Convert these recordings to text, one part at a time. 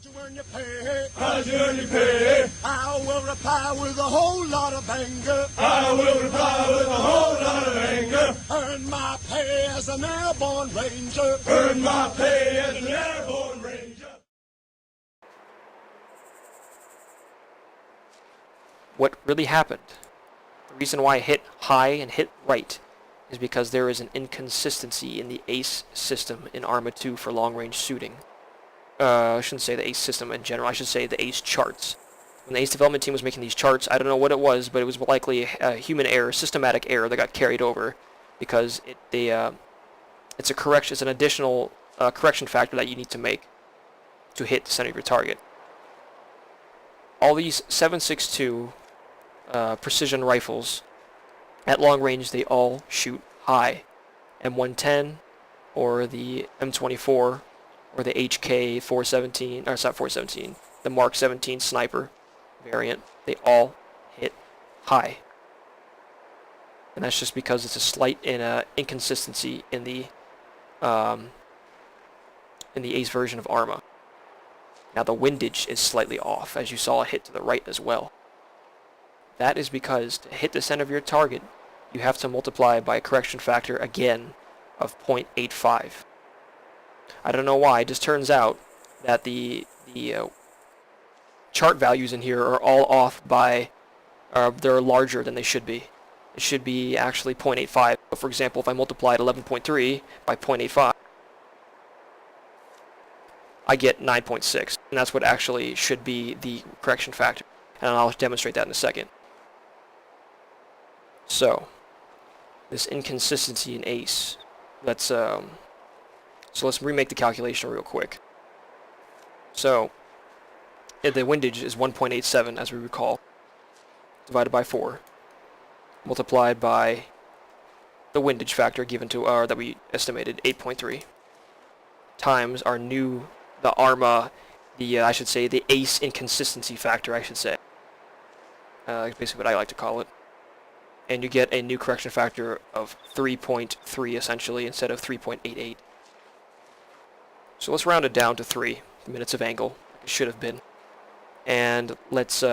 you earn your pay? How'd you earn your pay? I will reply with a whole lot of anger. I will reply with a whole lot of anger. Earn my pay as an airborne ranger. Earn my pay as an airborne ranger. What really happened, the reason why I hit high and hit right, is because there is an inconsistency in the ACE system in Arma 2 for long-range shooting. I shouldn't say the ACE system in general, I should say the ACE charts. When the ACE development team was making these charts, I don't know what it was, but it was likely a human error, systematic error that got carried over, because it's an additional correction factor that you need to make to hit the center of your target. All these 7.62 precision rifles, at long range, they all shoot high. M110, or the M24, or the HK 417, or it's not 417, the Mark 17 sniper variant, they all hit high. And that's just because it's a slight inconsistency in the ACE version of Arma. Now the windage is slightly off, as you saw it hit to the right as well. That is because to hit the center of your target, you have to multiply by a correction factor again of 0.85. I don't know why, it just turns out that the chart values in here are all off by, they're larger than they should be. It should be actually 0.85. But for example, if I multiplied 11.3 by 0.85, I get 9.6, and that's what actually should be the correction factor. And I'll demonstrate that in a second. So, this inconsistency in ACE. So let's remake the calculation real quick. So, the windage is 1.87, as we recall, divided by 4, multiplied by the windage factor given to that we estimated, 8.3, times our new, the Arma, I should say, the ACE inconsistency factor, I should say. Basically what I like to call it. And you get a new correction factor of 3.3 essentially instead of 3.88. So let's round it down to 3 minutes of angle, like it should have been. And let's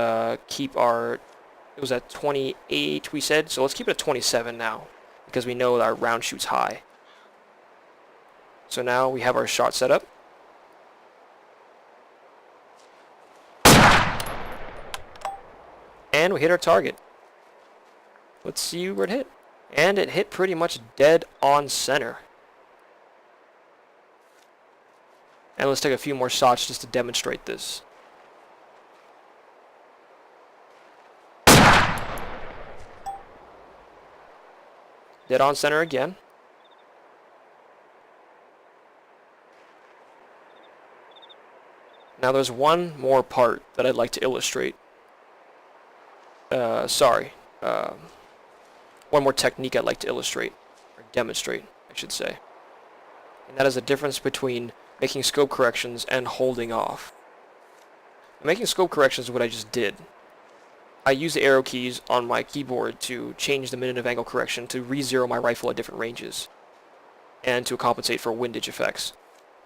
keep our, it was at 28 we said, so let's keep it at 27 now, because we know our round shoots high. So now we have our shot set up. And we hit our target. Let's see where it hit. And it hit pretty much dead on center. And let's take a few more shots just to demonstrate this. Dead on center again. Now there's one more part that I'd like to illustrate. One more technique I'd like to illustrate, or demonstrate, I should say. And that is the difference between making scope corrections and holding off. Making scope corrections is what I just did. I use the arrow keys on my keyboard to change the minute of angle correction to re-zero my rifle at different ranges, and to compensate for windage effects.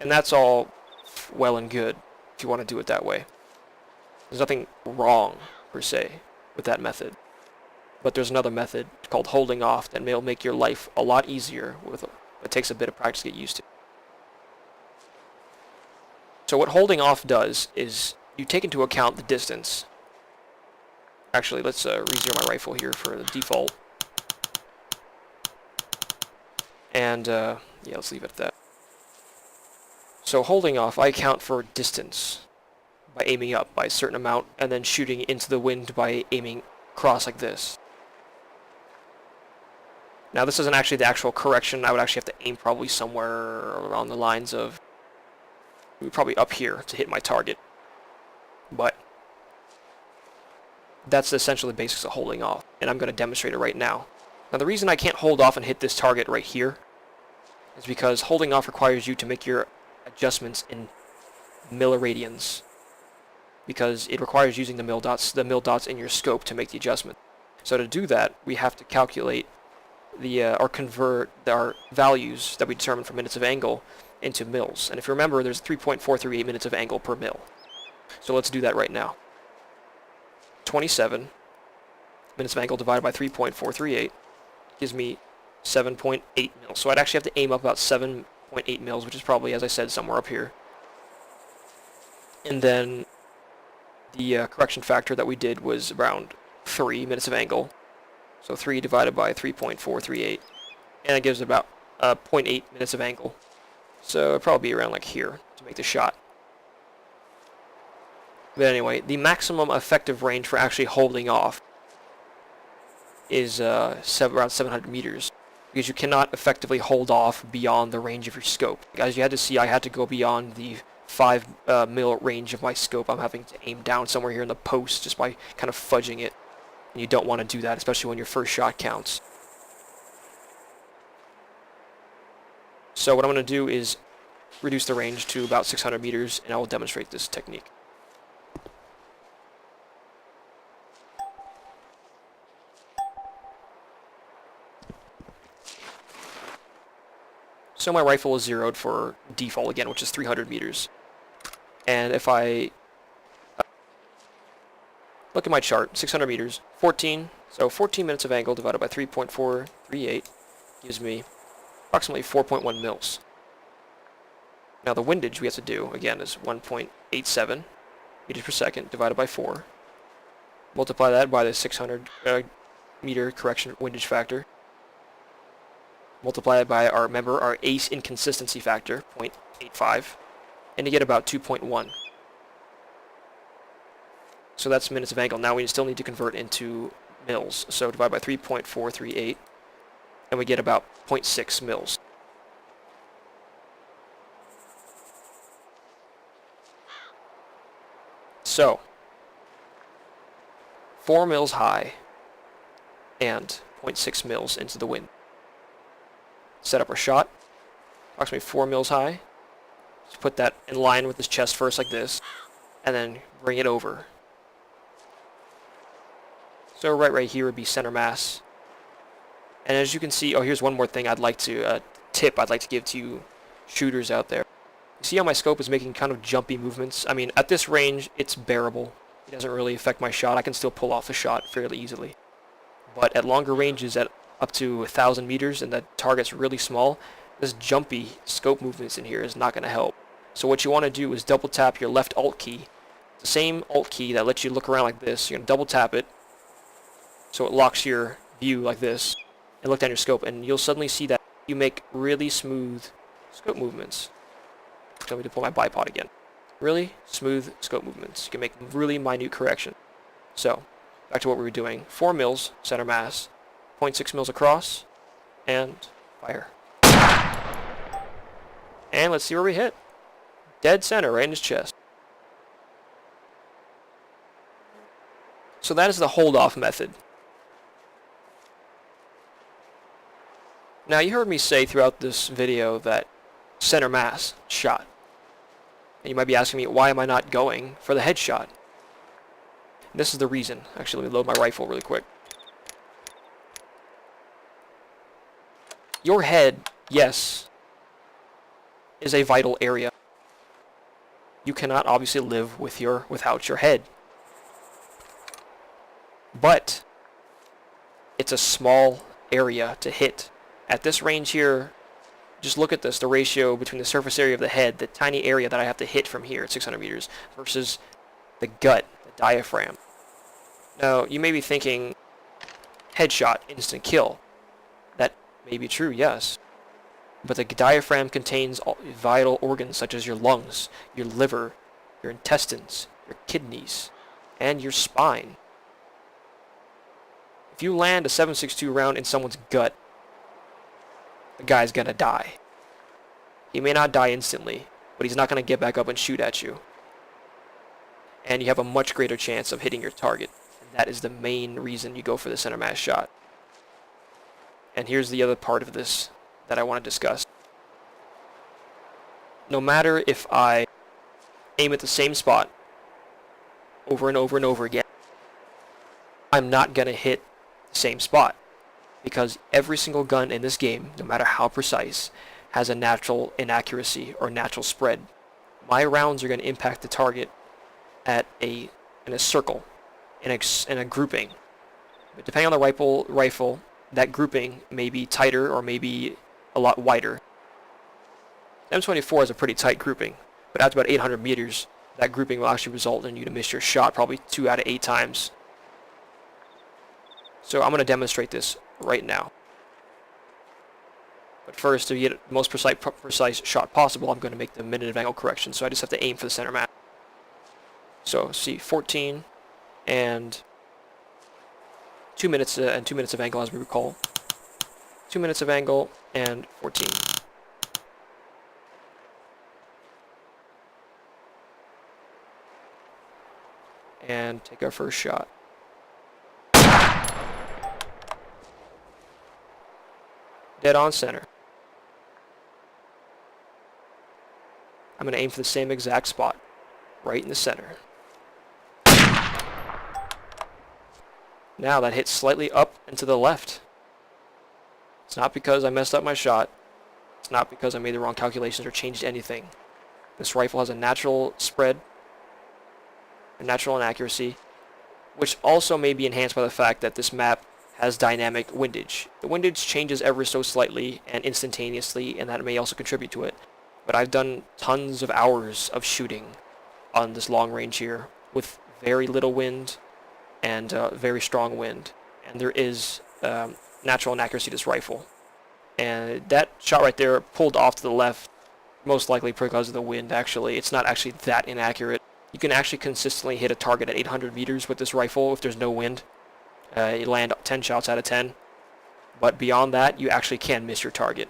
And that's all well and good, if you want to do it that way. There's nothing wrong, per se, with that method. But there's another method called holding off that will make your life a lot easier. It takes a bit of practice to get used to. So what holding off does is you take into account the distance. Actually, let's re-zero my rifle here for the default. And yeah, let's leave it at that. So holding off, I account for distance by aiming up by a certain amount and then shooting into the wind by aiming across like this. Now this isn't actually the actual correction. I would actually have to aim probably somewhere around the lines of, probably up here to hit my target. But that's essentially the basics of holding off, and I'm going to demonstrate it right now. Now the reason I can't hold off and hit this target right here is because holding off requires you to make your adjustments in milliradians, because it requires using the mil dots in your scope to make the adjustment. So to do that, we have to calculate or convert our values that we determine for minutes of angle into mils. And if you remember, there's 3.438 minutes of angle per mil. So let's do that right now. 27 minutes of angle divided by 3.438 gives me 7.8 mils. So I'd actually have to aim up about 7.8 mils, which is probably, as I said, somewhere up here. And then the correction factor that we did was around 3 minutes of angle. So 3 divided by 3.438. And it gives about 0.8 minutes of angle. So it'd probably be around like here to make the shot. But anyway, the maximum effective range for actually holding off is around 700 meters. Because you cannot effectively hold off beyond the range of your scope. As you had to see, I had to go beyond the 5 mil range of my scope. I'm having to aim down somewhere here in the post just by kind of fudging it. And you don't want to do that, especially when your first shot counts. So what I'm going to do is reduce the range to about 600 meters, and I will demonstrate this technique. So my rifle is zeroed for default again, which is 300 meters. And if I look at my chart, 600 meters, 14, so 14 minutes of angle divided by 3.438 gives me approximately 4.1 mils. Now the windage we have to do, again, is 1.87 meters per second divided by 4. Multiply that by the 600 meter correction windage factor. Multiply it by our ACE inconsistency factor, 0.85, and you get about 2.1. So that's minutes of angle. Now we still need to convert into mils. So divide by 3.438, and we get about 0.6 mils. So 4 mils high and 0.6 mils into the wind. Set up our shot, approximately 4 mils high. Just put that in line with his chest first like this, and then bring it over. So right here would be center mass. And as you can see, oh, here's one more thing I'd like to, tip I'd like to give to you shooters out there. You see how my scope is making kind of jumpy movements? I mean, at this range, it's bearable. It doesn't really affect my shot. I can still pull off the shot fairly easily. But at longer ranges, at up to 1,000 meters, and the target's really small, this jumpy scope movements in here is not going to help. So what you want to do is double tap your left alt key. The same alt key that lets you look around like this. You're going to double tap it so it locks your view like this, and look down your scope, and you'll suddenly see that you make really smooth scope movements. Tell me to pull my bipod again. Really smooth scope movements. You can make really minute correction. So, back to what we were doing. 4 mils, center mass, 0.6 mils across, and fire. And let's see where we hit. Dead center, right in his chest. So that is the hold-off method. Now, you heard me say throughout this video that center mass shot. And you might be asking me, why am I not going for the headshot? And this is the reason. Actually, let me load my rifle really quick. Your head, yes, is a vital area. You cannot obviously live without your head. But it's a small area to hit. At this range here, just look at this, the ratio between the surface area of the head, the tiny area that I have to hit from here at 600 meters, versus the gut, the diaphragm. Now, you may be thinking, headshot, instant kill. That may be true, yes. But the diaphragm contains vital organs such as your lungs, your liver, your intestines, your kidneys, and your spine. If you land a 7.62 round in someone's gut, the guy's gonna die. He may not die instantly, but he's not gonna get back up and shoot at you. And you have a much greater chance of hitting your target. And that is the main reason you go for the center mass shot. And here's the other part of this that I want to discuss. No matter if I aim at the same spot over and over and over again, I'm not gonna hit the same spot. Because every single gun in this game, no matter how precise, has a natural inaccuracy or natural spread. My rounds are going to impact the target at in a circle, in a grouping. But depending on the rifle, that grouping may be tighter or may be a lot wider. M24 is a pretty tight grouping, but after about 800 meters, that grouping will actually result in you to miss your shot probably 2 out of 8 times. So I'm going to demonstrate this right now. But first, to get the most precise shot possible, I'm going to make the minute of angle correction, so I just have to aim for the center mass. So see, 14 and 2 minutes and 2 minutes of angle, as we recall. 2 minutes of angle and 14. And take our first shot. Dead on center. I'm going to aim for the same exact spot, right in the center. Now that hits slightly up and to the left. It's not because I messed up my shot. It's not because I made the wrong calculations or changed anything. This rifle has a natural spread, a natural inaccuracy, which also may be enhanced by the fact that this map has dynamic windage. The windage changes ever so slightly and instantaneously, and that may also contribute to it. But I've done tons of hours of shooting on this long range here with very little wind and very strong wind, and there is natural inaccuracy to this rifle. And that shot right there pulled off to the left, most likely because of the wind. Actually, it's not actually that inaccurate. You can actually consistently hit a target at 800 meters with this rifle if there's no wind. You land 10 shots out of 10, but beyond that, you actually can miss your target.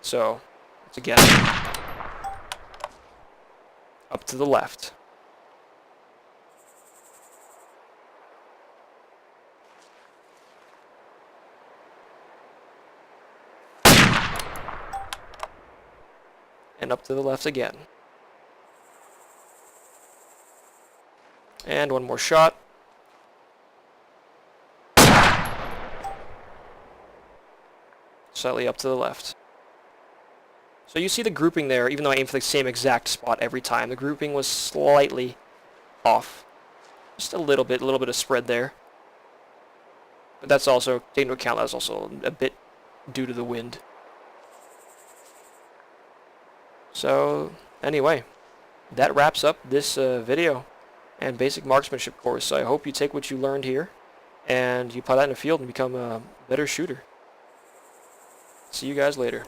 So, once again, up to the left. And up to the left again. And one more shot. Slightly up to the left. So you see the grouping there, even though I aimed for the same exact spot every time, the grouping was slightly off. Just a little bit of spread there. But that's also, taking into account, that's also a bit due to the wind. So, anyway, that wraps up this video and basic marksmanship course. I hope you take what you learned here and you apply that in the field and become a better shooter. See you guys later.